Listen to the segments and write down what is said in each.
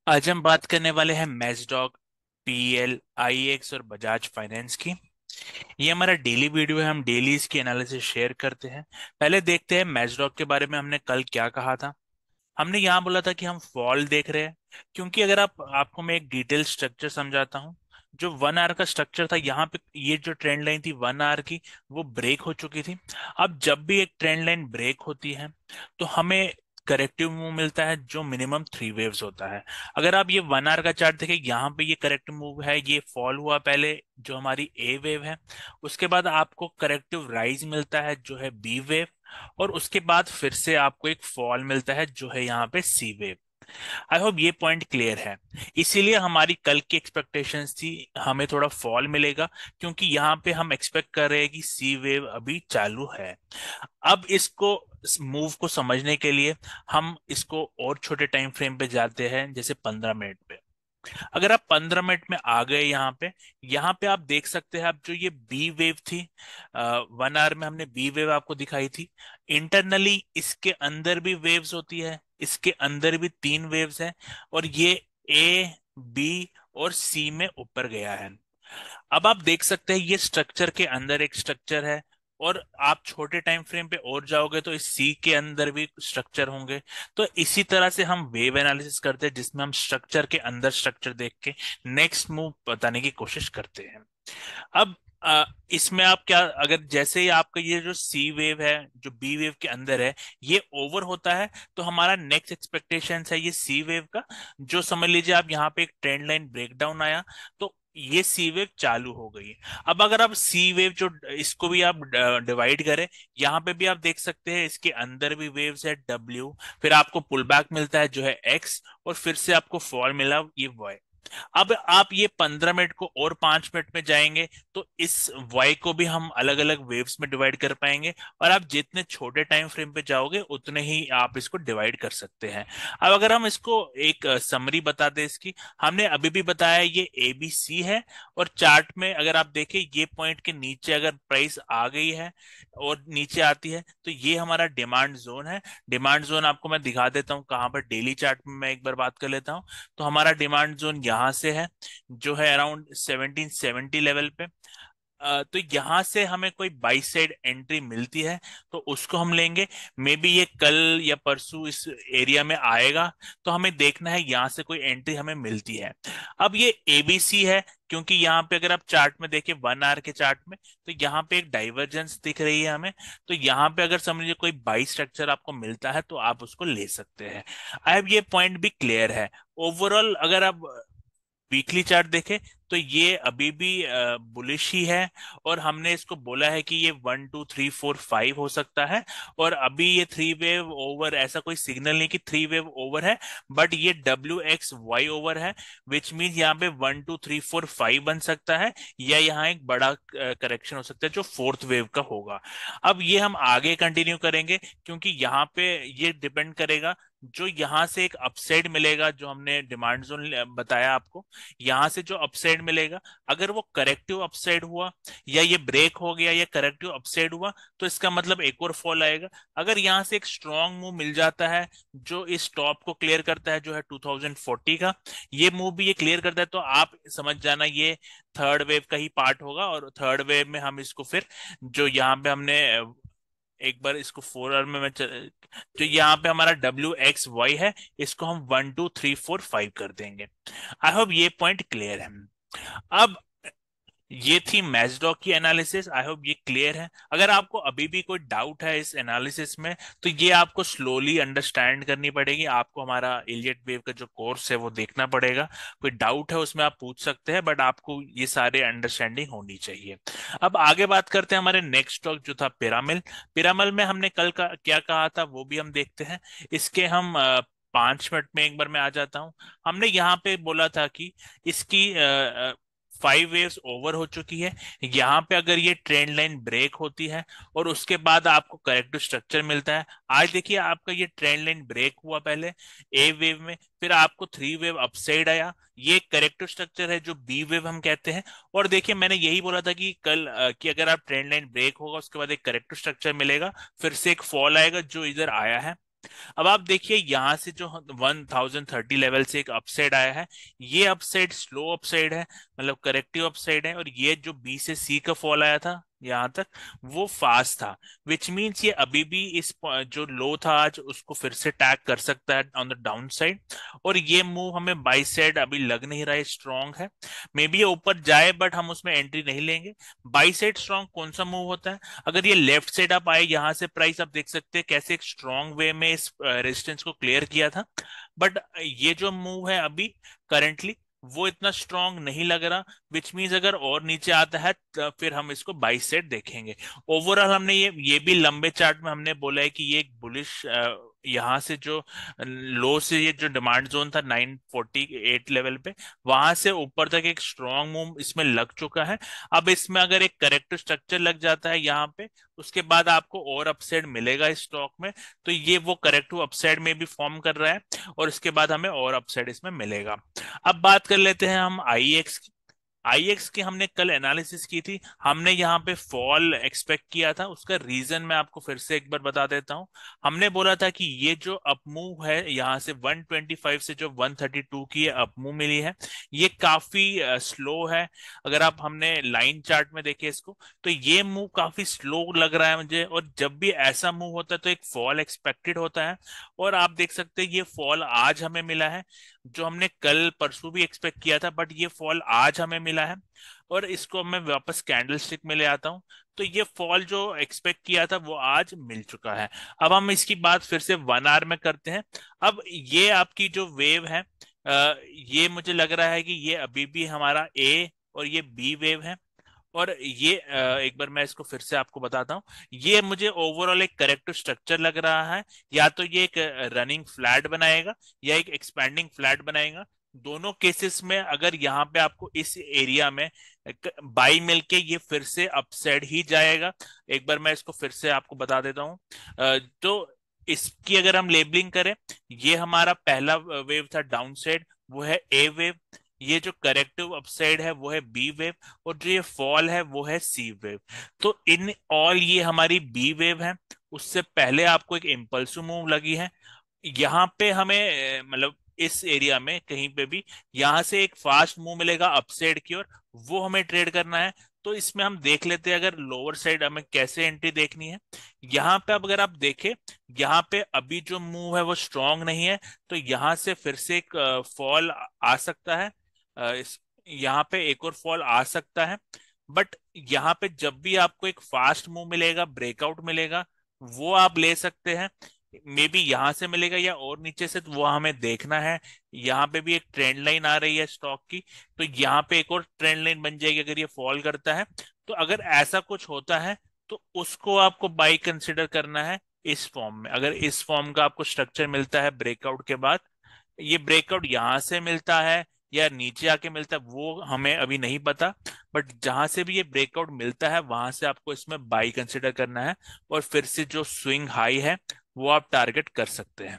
आज हम बात करने वाले हैं मैजडॉग, पीएल, आईएक्स और बजाज फाइनेंस की। ये हमारा डेली वीडियो है, हम डेली इसकी एनालिसिस शेयर करते हैं। पहले देखते हैं मैजडॉग के बारे में हमने कल क्या कहा था। हमने यहाँ बोला था कि हम फॉल देख रहे हैं, क्योंकि अगर आपको मैं एक डिटेल स्ट्रक्चर समझाता हूँ। जो 1 आवर का स्ट्रक्चर था, यहाँ पे ये जो ट्रेंड लाइन थी 1 आवर की, वो ब्रेक हो चुकी थी। अब जब भी एक ट्रेंड लाइन ब्रेक होती है तो हमें करेक्टिव मूव मिलता है, जो मिनिमम 3 वेव्स होता है। अगर आप ये 1 आवर का चार्ट देखें, यहाँ पे ये करेक्टिव मूव है, ये फॉल हुआ पहले, जो हमारी ए वेव है। उसके बाद आपको करेक्टिव राइज मिलता है, जो है बी वेव। और उसके बाद फिर से आपको एक फॉल मिलता है, जो है यहाँ पे सी वेव। आई होप ये पॉइंट क्लियर है। इसीलिए हमारी कल की एक्सपेक्टेशंस थी हमें थोड़ा फॉल मिलेगा, क्योंकि यहाँ पे हम एक्सपेक्ट कर रहे हैं कि सी वेव अभी चालू है। अब इसको, इस मूव को समझने के लिए हम इसको और छोटे टाइम फ्रेम पे जाते हैं, जैसे 15 मिनट पे। अगर आप 15 मिनट में आ गए यहाँ पे आप देख सकते हैं। आप जो ये बी वेव थी, 1 आवर में हमने बी वेव आपको दिखाई थी। इंटरनली इसके अंदर भी वेव्स होती है, इसके अंदर भी 3 वेव्स हैं। और ये ए, बी और सी में ऊपर गया है। अब आप देख सकते हैं ये स्ट्रक्चर के अंदर एक स्ट्रक्चर है। और आप छोटे टाइम फ्रेम पे और जाओगे तो इस सी के अंदर भी स्ट्रक्चर होंगे। तो इसी तरह से हम वेव एनालिसिस करते हैं, जिसमें हम स्ट्रक्चर के अंदर स्ट्रक्चर देख के नेक्स्ट मूव बताने की कोशिश करते हैं। अब इसमें आप क्या, अगर जैसे ही आपका ये जो सी वेव है, जो बी वेव के अंदर है, ये ओवर होता है, तो हमारा नेक्स्ट एक्सपेक्टेशन है ये सी वेव का। जो समझ लीजिए आप यहाँ पे एक ट्रेंड लाइन ब्रेकडाउन आया, तो ये सी वेव चालू हो गई। अब अगर आप सी वेव जो, इसको भी आप डिवाइड करें, यहाँ पे भी आप देख सकते हैं इसके अंदर भी वेव्स है डब्ल्यू। फिर आपको पुल बैक मिलता है, जो है एक्स। और फिर से आपको फॉल मिला, ये वाई। अब आप ये 15 मिनट को और 5 मिनट में जाएंगे, तो इस वाई को भी हम अलग अलग वेव्स में डिवाइड कर पाएंगे। और आप जितने छोटे टाइम फ्रेम पे जाओगे उतने ही आप इसको डिवाइड कर सकते हैं। अब अगर हम इसको एक समरी बता दें इसकी, हमने अभी भी बताया ये ए बी सी है। और चार्ट में अगर आप देखें, ये पॉइंट के नीचे अगर प्राइस आ गई है और नीचे आती है, तो ये हमारा डिमांड जोन है। डिमांड जोन आपको मैं दिखा देता हूँ कहाँ पर, डेली चार्ट में मैं एक बार बात कर लेता हूँ। तो हमारा डिमांड जोन यहाँ से है, जो है अराउंड 1770 लेवल पे। तो यहाँ से हमें कोई बाई साइड एंट्री मिलती है, तो उसको हम लेंगे। मे बी ये कल या परसों इस एरिया में आएगा, तो हमें देखना है यहाँ से कोई एंट्री हमें मिलती है। अब ये एबीसी है, क्योंकि यहाँ पे अगर आप चार्ट में देखें, 1 आवर के चार्ट में, तो यहाँ पे एक डाइवर्जेंस दिख रही है हमें। तो यहाँ पे अगर समझिए कोई बाई स्ट्रक्चर आपको मिलता है, तो आप उसको ले सकते हैं। अब ये पॉइंट भी क्लियर है। ओवरऑल अगर आप वीकली चार्ट देखें, तो ये अभी भी बुलिश ही है। और हमने इसको बोला है कि ये 1 2 3 4 5 हो सकता है। और अभी ये 3 वेव ओवर, ऐसा कोई सिग्नल नहीं कि 3 वेव ओवर है। बट ये WXY ओवर है, विच मीन यहाँ पे 1 2 3 4 5 बन सकता है। या यहाँ एक बड़ा करेक्शन हो सकता है, जो 4th वेव का होगा। अब ये हम आगे कंटिन्यू करेंगे, क्योंकि यहाँ पे ये डिपेंड करेगा। जो यहाँ से एक अपसाइड मिलेगा, जो हमने डिमांड जोन बताया आपको, यहाँ से जो अपसाइड मिलेगा, अगर वो करेक्टिव अपसाइड हुआ, या ये ब्रेक हो गया, या करेक्टिव अपसाइड हुआ, तो इसका मतलब एक और फॉल आएगा। अगर यहाँ से एक स्ट्रॉन्ग मूव मिल जाता है, जो इस टॉप को क्लियर करता है, जो है 2040 का, ये मूव भी ये क्लियर करता है, तो आप समझ जाना ये थर्ड वेव का ही पार्ट होगा। और थर्ड वेव में हम इसको फिर, जो यहाँ पे हमने एक बार इसको 4 आवर में जो यहाँ पे हमारा WXY है, इसको हम 1 2 3 4 5 कर देंगे। आई होप ये पॉइंट क्लियर है। अब ये थी मैचडॉग की एनालिसिस, आई होप ये क्लियर है। अगर आपको अभी भी कोई डाउट है इस एनालिसिस में, तो ये आपको स्लोली अंडरस्टैंड करनी पड़ेगी। आपको हमारा इलियट वेव का जो कोर्स है वो देखना पड़ेगा। कोई डाउट है उसमें आप पूछ सकते हैं, बट आपको ये सारे अंडरस्टैंडिंग होनी चाहिए। अब आगे बात करते हैं हमारे नेक्स्ट स्टॉक, जो था पिरामिल। पिरामिल में हमने कल का क्या कहा था, वो भी हम देखते हैं। इसके हम 5 मिनट में एक बार मैं आ जाता हूँ। हमने यहाँ पे बोला था कि इसकी 5 वेव्स ओवर हो चुकी है। यहाँ पे अगर ये ट्रेंड लाइन ब्रेक होती है, और उसके बाद आपको करेक्टिव स्ट्रक्चर मिलता है। आज देखिए आपका ये ट्रेंड लाइन ब्रेक हुआ पहले ए वेव में, फिर आपको 3 वेव अपसाइड आया। ये करेक्टिव स्ट्रक्चर है, जो बी वेव हम कहते हैं। और देखिए मैंने यही बोला था कि कल कि अगर आप ट्रेंड लाइन ब्रेक होगा, उसके बाद एक करेक्टिव स्ट्रक्चर मिलेगा, फिर से एक फॉल आएगा, जो इधर आया है। अब आप देखिए यहाँ से जो 1030 लेवल से एक अपसाइड आया है, ये अपसाइड स्लो अपसाइड है, मतलब करेक्टिव अपसाइड है। और ये जो बी से सी का फॉल आया था यहाँ तक, वो फास्ट था। विच मीन्स ये अभी भी इस जो लो था आज, उसको फिर से टैग कर सकता है ऑन द डाउन साइड। और ये मूव हमें बाई साइड अभी लग नहीं रहा है स्ट्रांग है। मे बी ये ऊपर जाए बट हम उसमें एंट्री नहीं लेंगे। बाई साइड स्ट्रांग कौन सा मूव होता है? अगर ये लेफ्ट साइड आप आए, यहाँ से प्राइस आप देख सकते हैं कैसे एक स्ट्रांग वे में इस रेजिस्टेंस को क्लियर किया था। बट ये जो मूव है अभी करंटली, वो इतना स्ट्रांग नहीं लग रहा। विच मीन्स अगर और नीचे आता है तो फिर हम इसको बाई साइड देखेंगे। ओवरऑल हमने ये भी लंबे चार्ट में हमने बोला है कि ये एक बुलिश, यहाँ से जो लो से ये जो डिमांड जोन था 948 लेवल पे, वहां से ऊपर तक एक स्ट्रांग मूव इसमें लग चुका है। अब इसमें अगर एक करेक्टिव स्ट्रक्चर लग जाता है यहाँ पे, उसके बाद आपको और अपसाइड मिलेगा इस स्टॉक में। तो ये वो करेक्टिव अपसाइड में भी फॉर्म कर रहा है, और इसके बाद हमें और अपसाइड इसमें मिलेगा। अब बात कर लेते हैं हम आईएक्स की। आईएक्स की हमने कल एनालिसिस की थी, हमने यहाँ पे फॉल एक्सपेक्ट किया था। उसका रीजन मैं आपको फिर से एक बार बता देता हूँ। हमने बोला था कि ये जो अप मूव है यहाँ से 125 से जो 132 की अप मूव मिली है, ये काफी स्लो है। अगर आप हमने लाइन चार्ट में देखे इसको, तो ये मूव काफी स्लो लग रहा है मुझे। और जब भी ऐसा मूव होता है तो एक फॉल एक्सपेक्टेड होता है। और आप देख सकते हैं ये फॉल आज हमें मिला है, जो हमने कल परसों भी एक्सपेक्ट किया था, बट ये फॉल आज हमें मिला है। और इसको मैं वापस कैंडल स्टिक में ले आता हूँ, तो ये फॉल जो एक्सपेक्ट किया था वो आज मिल चुका है। अब हम इसकी बात फिर से 1 आवर में करते हैं। अब ये आपकी जो वेव है, ये मुझे लग रहा है कि ये अभी भी हमारा ए और ये बी वेव है। और ये एक बार मैं इसको फिर से आपको बताता हूँ। ये मुझे ओवरऑल एक करेक्टिव स्ट्रक्चर लग रहा है। या तो ये एक रनिंग फ्लैट बनाएगा या एक एक्सपैंडिंग फ्लैट बनाएगा। दोनों केसेस में अगर यहाँ पे आपको इस एरिया में बाई मिलके ये फिर से अपसाइड ही जाएगा। एक बार मैं इसको फिर से आपको बता देता हूँ। तो इसकी अगर हम लेबलिंग करें, ये हमारा पहला वेव था डाउन साइड, वो है ए वेव। ये जो करेक्टिव अपसाइड है वो है बी वेव। और जो ये फॉल है वो है सी वेव। तो इन ऑल ये हमारी बी वेव है। उससे पहले आपको एक इम्पल्सिव मूव लगी है। यहाँ पे हमें मतलब इस एरिया में कहीं पे भी यहाँ से एक फास्ट मूव मिलेगा अपसाइड की ओर, वो हमें ट्रेड करना है। तो इसमें हम देख लेते हैं अगर लोअर साइड हमें कैसे एंट्री देखनी है। यहाँ पे अब अगर आप देखें, यहाँ पे अभी जो मूव है वो स्ट्रांग नहीं है। तो यहाँ से फिर से एक फॉल आ सकता है। इस यहाँ पे एक और फॉल आ सकता है। बट यहाँ पे जब भी आपको एक फास्ट मूव मिलेगा, ब्रेकआउट मिलेगा, वो आप ले सकते हैं। मे बी यहाँ से मिलेगा या और नीचे से, तो वो हमें देखना है। यहाँ पे भी एक ट्रेंड लाइन आ रही है स्टॉक की, तो यहाँ पे एक और ट्रेंड लाइन बन जाएगी अगर ये फॉल करता है। तो अगर ऐसा कुछ होता है तो उसको आपको बाई कंसिडर करना है इस फॉर्म में। अगर इस फॉर्म का आपको स्ट्रक्चर मिलता है ब्रेकआउट के बाद, ये ब्रेकआउट यहाँ से मिलता है या नीचे आके मिलता है वो हमें अभी नहीं पता। बट जहां से भी ये ब्रेकआउट मिलता है वहां से आपको इसमें बाई कंसिडर करना है। और फिर से जो स्विंग हाई है वो आप टारगेट कर सकते हैं।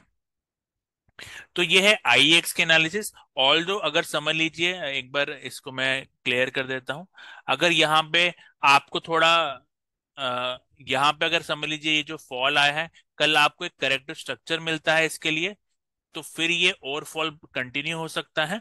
तो ये है आईएक्स के एनालिसिस। ऑल दो अगर समझ लीजिए, एक बार इसको मैं क्लियर कर देता हूं। अगर यहाँ पे आपको थोड़ा यहाँ पे अगर समझ लीजिए ये जो फॉल आया है, कल आपको एक करेक्टिव स्ट्रक्चर मिलता है इसके लिए, तो फिर ये और फॉल कंटिन्यू हो सकता है।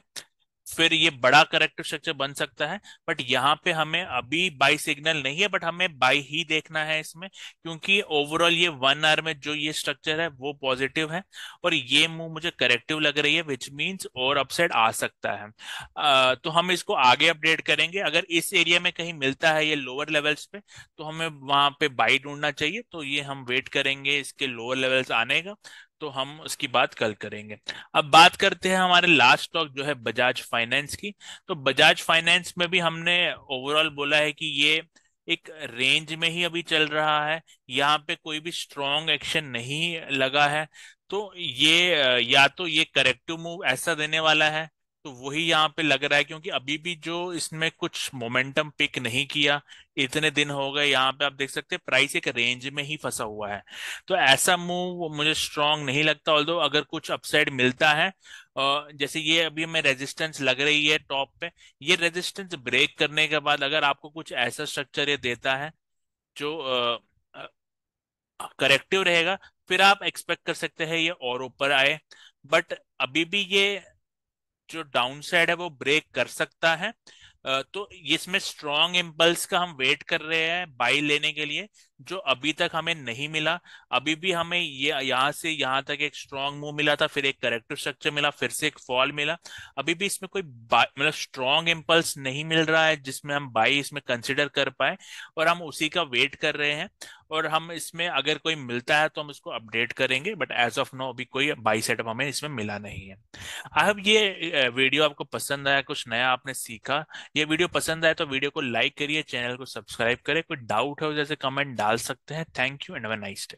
फिर ये बड़ा करेक्टिव स्ट्रक्चर बन सकता है। बट यहाँ पे हमें अभी बाई सिग्नल नहीं है, बट हमें बाई ही देखना है इसमें, क्योंकि ओवरऑल ये 1 आवर में जो ये स्ट्रक्चर है वो पॉजिटिव है। और ये मूव मुझे करेक्टिव लग रही है, विच मीन्स और अपसाइड आ सकता है। तो हम इसको आगे अपडेट करेंगे। अगर इस एरिया में कहीं मिलता है ये लोअर लेवल्स पे, तो हमें वहां पे बाई ढूंढना चाहिए। तो ये हम वेट करेंगे इसके लोअर लेवल्स आने का, तो हम उसकी बात कल करेंगे। अब बात करते हैं हमारे लास्ट स्टॉक जो है बजाज फाइनेंस की। तो बजाज फाइनेंस में भी हमने ओवरऑल बोला है कि ये एक रेंज में ही अभी चल रहा है। यहाँ पे कोई भी स्ट्रॉन्ग एक्शन नहीं लगा है। तो ये या तो ये करेक्टिव मूव ऐसा देने वाला है, तो वही यहाँ पे लग रहा है, क्योंकि अभी भी जो इसमें कुछ मोमेंटम पिक नहीं किया। इतने दिन हो गए, यहाँ पे आप देख सकते हैं प्राइस एक रेंज में ही फंसा हुआ है। तो ऐसा मूव मुझे स्ट्रांग नहीं लगता। ऑल्दो अगर कुछ अपसाइड मिलता है, जैसे ये अभी हमें रेजिस्टेंस लग रही है टॉप पे, ये रेजिस्टेंस ब्रेक करने के बाद अगर आपको कुछ ऐसा स्ट्रक्चर ये देता है जो करेक्टिव रहेगा, फिर आप एक्सपेक्ट कर सकते हैं ये और ऊपर आए। बट अभी भी ये जो डाउन साइड है वो ब्रेक कर सकता है। तो इसमें स्ट्रॉन्ग इम्पल्स का हम वेट कर रहे हैं बाई लेने के लिए, जो अभी तक हमें नहीं मिला। अभी भी हमें ये यहाँ से यहाँ तक एक स्ट्रॉन्ग मूव मिला था, फिर एक करेक्टिव स्ट्रक्चर मिला, फिर से एक फॉल मिला। अभी भी इसमें कोई मतलब स्ट्रॉन्ग इम्पल्स नहीं मिल रहा है जिसमें हम बाई इसमें कंसिडर कर पाए, और हम उसी का वेट कर रहे हैं। और हम इसमें अगर कोई मिलता है तो हम इसको अपडेट करेंगे, बट एज ऑफ नो अभी कोई बाई सेटअप हमें इसमें मिला नहीं है। आई होप ये वीडियो आपको पसंद आया, कुछ नया आपने सीखा। ये वीडियो पसंद आया तो वीडियो को लाइक करिए, चैनल को सब्सक्राइब करें। कोई डाउट हो जैसे कमेंट डाल सकते हैं। Thank you and have a nice day.